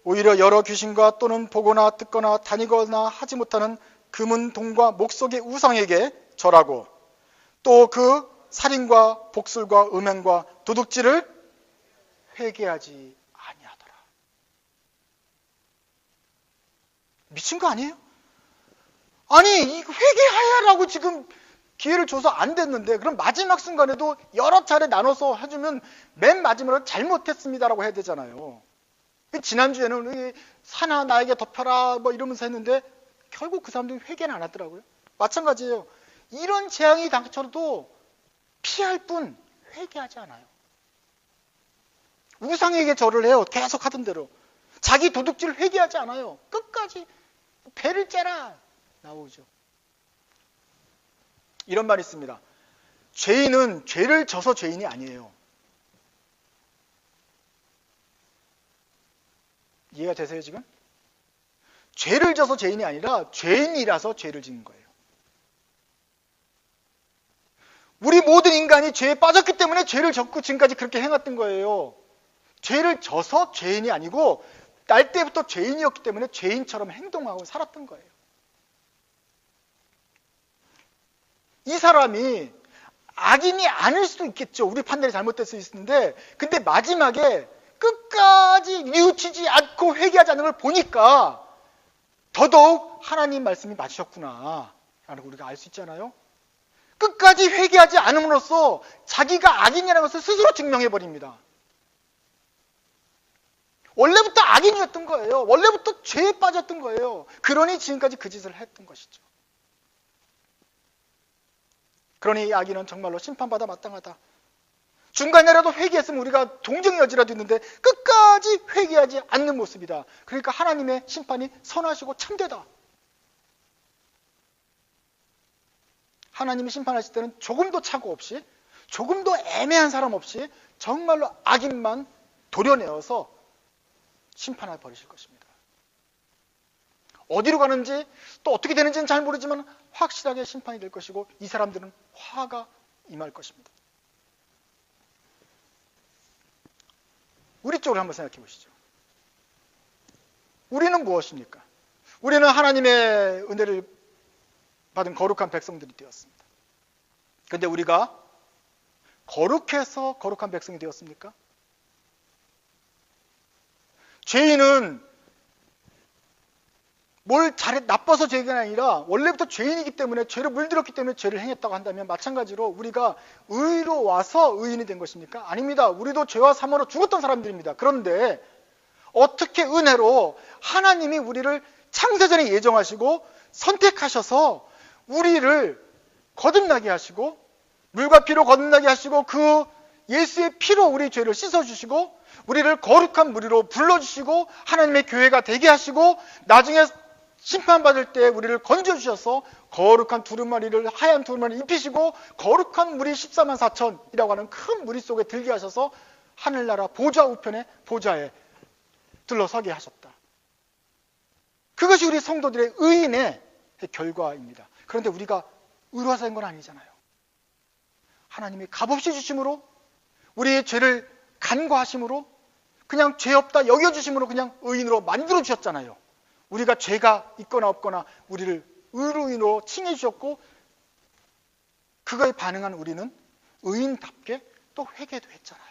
오히려 여러 귀신과 또는 보거나 듣거나 다니거나 하지 못하는 금은 동과 목석의 우상에게 절하고 또 그 살인과 복술과 음행과 도둑질을 회개하지 아니하더라. 미친 거 아니에요? 아니 이거 회개하라고 지금 기회를 줘서 안 됐는데 그럼 마지막 순간에도 여러 차례 나눠서 해주면 맨 마지막으로 잘못했습니다라고 해야 되잖아요. 지난주에는 사나 나에게 덮여라 이러면서 했는데 결국 그 사람들이 회개는 안 하더라고요. 마찬가지예요. 이런 재앙이 닥쳐도 피할 뿐 회개하지 않아요. 우상에게 절을 해요. 계속 하던 대로. 자기 도둑질을 회개하지 않아요. 끝까지 배를 째라 나오죠. 이런 말이 있습니다. 죄인은 죄를 져서 죄인이 아니에요. 이해가 되세요 지금? 죄를 져서 죄인이 아니라 죄인이라서 죄를 짓는 거예요. 우리 모든 인간이 죄에 빠졌기 때문에 죄를 졌고 지금까지 그렇게 행했던 거예요. 죄를 져서 죄인이 아니고 날 때부터 죄인이었기 때문에 죄인처럼 행동하고 살았던 거예요. 이 사람이 악인이 아닐 수도 있겠죠. 우리 판단이 잘못될 수 있는데, 근데 마지막에 끝까지 뉘우치지 않고 회개하지 않는 걸 보니까 더더욱 하나님 말씀이 맞으셨구나 라는 걸 우리가 알 수 있잖아요. 끝까지 회개하지 않음으로써 자기가 악인이라는 것을 스스로 증명해버립니다. 원래부터 악인이었던 거예요. 원래부터 죄에 빠졌던 거예요. 그러니 지금까지 그 짓을 했던 것이죠. 그러니 이 악인은 정말로 심판받아 마땅하다. 중간에라도 회개했으면 우리가 동정의 여지라도 있는데 끝까지 회개하지 않는 모습이다. 그러니까 하나님의 심판이 선하시고 참되다. 하나님이 심판하실 때는 조금도 착오 없이, 조금도 애매한 사람 없이 정말로 악인만 도려내어서 심판을 벌이실 것입니다. 어디로 가는지 또 어떻게 되는지는 잘 모르지만 확실하게 심판이 될 것이고 이 사람들은 화가 임할 것입니다. 우리 쪽으로 한번 생각해 보시죠. 우리는 무엇입니까? 우리는 하나님의 은혜를 받은 거룩한 백성들이 되었습니다. 그런데 우리가 거룩해서 거룩한 백성이 되었습니까? 죄인은 뭘 잘해 나빠서 죄가 아니라 원래부터 죄인이기 때문에 죄를 물들었기 때문에 죄를 행했다고 한다면 마찬가지로 우리가 의로 와서 의인이 된 것입니까? 아닙니다. 우리도 죄와 사망으로 죽었던 사람들입니다. 그런데 어떻게 은혜로 하나님이 우리를 창세전에 예정하시고 선택하셔서 우리를 거듭나게 하시고 물과 피로 거듭나게 하시고 그 예수의 피로 우리 죄를 씻어주시고 우리를 거룩한 무리로 불러주시고 하나님의 교회가 되게 하시고 나중에 심판받을 때 우리를 건져주셔서 거룩한 두루마리를 하얀 두루마리를 입히시고 거룩한 무리 14만 4천이라고 하는 큰 무리 속에 들게 하셔서 하늘나라 보좌 우편의 보좌에 들러서게 하셨다. 그것이 우리 성도들의 의인의 결과입니다. 그런데 우리가 의로와서 한 건 아니잖아요. 하나님이 값없이 주심으로 우리의 죄를 간과하심으로 그냥 죄 없다 여겨주심으로 그냥 의인으로 만들어 주셨잖아요. 우리가 죄가 있거나 없거나 우리를 의로인으로 칭해 주셨고 그거에 반응한 우리는 의인답게 또 회개도 했잖아요.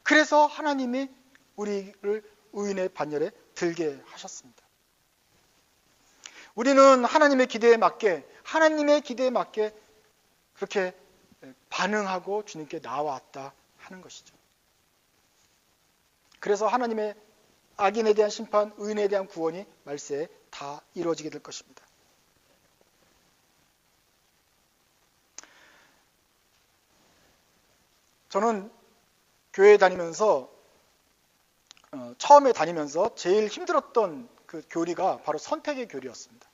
그래서 하나님이 우리를 의인의 반열에 들게 하셨습니다. 우리는 하나님의 기대에 맞게 그렇게 반응하고 주님께 나와왔다 하는 것이죠. 그래서 하나님의 악인에 대한 심판, 의인에 대한 구원이 말세에 다 이루어지게 될 것입니다. 저는 교회 다니면서 처음에 다니면서 제일 힘들었던 그 교리가 바로 선택의 교리였습니다.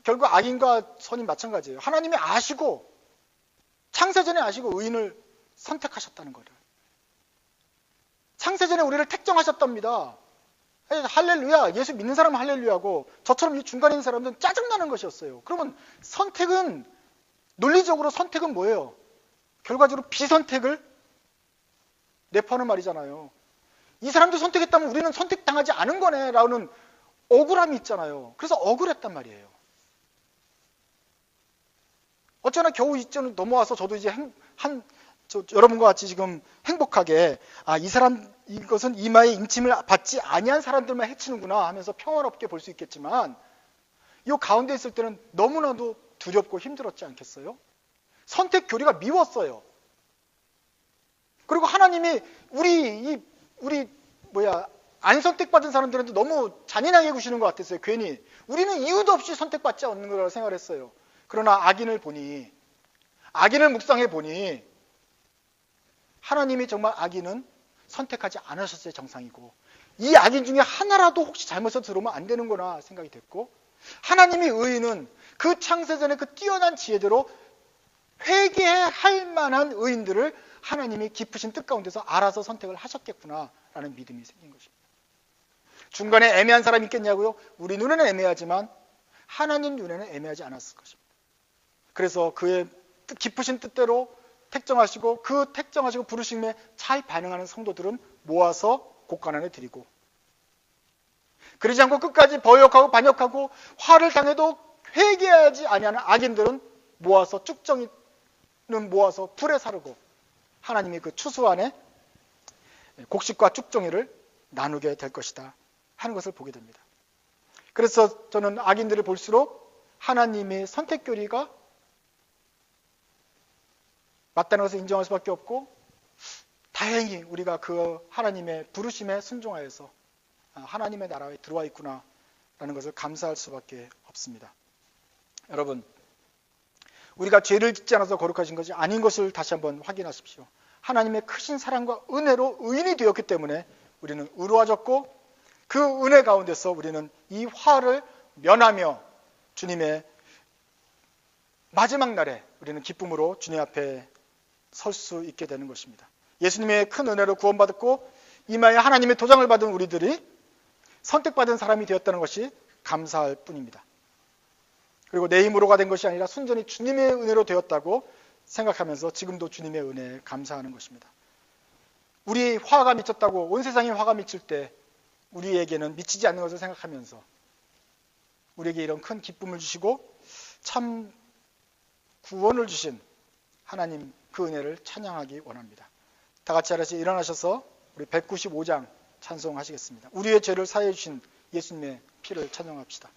결국 악인과 선인 마찬가지예요. 하나님이 아시고 창세전에 아시고 의인을 선택하셨다는 거를. 창세전에 우리를 택정하셨답니다. 할렐루야. 예수 믿는 사람은 할렐루야고 저처럼 이 중간에 있는 사람들은 짜증나는 것이었어요. 그러면 선택은 논리적으로 선택은 뭐예요? 결과적으로 비선택을 내포하는 말이잖아요. 이 사람도 선택했다면 우리는 선택당하지 않은 거네 라는 억울함이 있잖아요. 그래서 억울했단 말이에요. 어쩌나 겨우 이쯤 넘어와서 저도 이제 여러분과 같이 지금 행복하게 이 사람 이것은 이마에 임침을 받지 아니한 사람들만 해치는구나 하면서 평화롭게 볼 수 있겠지만 이 가운데 있을 때는 너무나도 두렵고 힘들었지 않겠어요? 선택 교리가 미웠어요. 그리고 하나님이 안 선택받은 사람들한테 너무 잔인하게 구시는 것 같았어요. 괜히 우리는 이유도 없이 선택받지 않는 거라고 생각을 했어요. 그러나 악인을 묵상해 보니 하나님이 정말 악인은 선택하지 않으셨어야 정상이고 이 악인 중에 하나라도 혹시 잘못해서 들어오면 안 되는구나 생각이 됐고 하나님이 의인은 그 창세전의 그 뛰어난 지혜대로 회개할 만한 의인들을 하나님이 깊으신 뜻 가운데서 알아서 선택을 하셨겠구나라는 믿음이 생긴 것입니다. 중간에 애매한 사람이 있겠냐고요? 우리 눈에는 애매하지만 하나님 눈에는 애매하지 않았을 것입니다. 그래서 그의 깊으신 뜻대로 택정하시고 그 택정하시고 부르심에 잘 반응하는 성도들은 모아서 곳간안에 드리고 그러지 않고 끝까지 버역하고 반역하고 화를 당해도 회개하지 아니하는 악인들은 모아서 쭉정이는 모아서 불에 사르고 하나님이 그 추수 안에 곡식과 쭉정이를 나누게 될 것이다 하는 것을 보게 됩니다. 그래서 저는 악인들을 볼수록 하나님의 선택 교리가 맞다는 것을 인정할 수밖에 없고, 다행히 우리가 그 하나님의 부르심에 순종하여서 하나님의 나라에 들어와 있구나 라는 것을 감사할 수밖에 없습니다. 여러분, 우리가 죄를 짓지 않아서 거룩하신 것이 아닌 것을 다시 한번 확인하십시오. 하나님의 크신 사랑과 은혜로 의인이 되었기 때문에 우리는 의로워졌고, 그 은혜 가운데서 우리는 이 화를 면하며 주님의 마지막 날에 우리는 기쁨으로 주님 앞에 설 수 있게 되는 것입니다. 예수님의 큰 은혜로 구원받았고 이마에 하나님의 도장을 받은 우리들이 선택받은 사람이 되었다는 것이 감사할 뿐입니다. 그리고 내 힘으로가 된 것이 아니라 순전히 주님의 은혜로 되었다고 생각하면서 지금도 주님의 은혜에 감사하는 것입니다. 우리 화가 미쳤다고 온 세상이 화가 미칠 때 우리에게는 미치지 않는 것을 생각하면서 우리에게 이런 큰 기쁨을 주시고 참 구원을 주신 하나님 그 은혜를 찬양하기 원합니다. 다 같이 하나씩 일어나셔서 우리 195장 찬송하시겠습니다. 우리의 죄를 사해 주신 예수님의 피를 찬양합시다.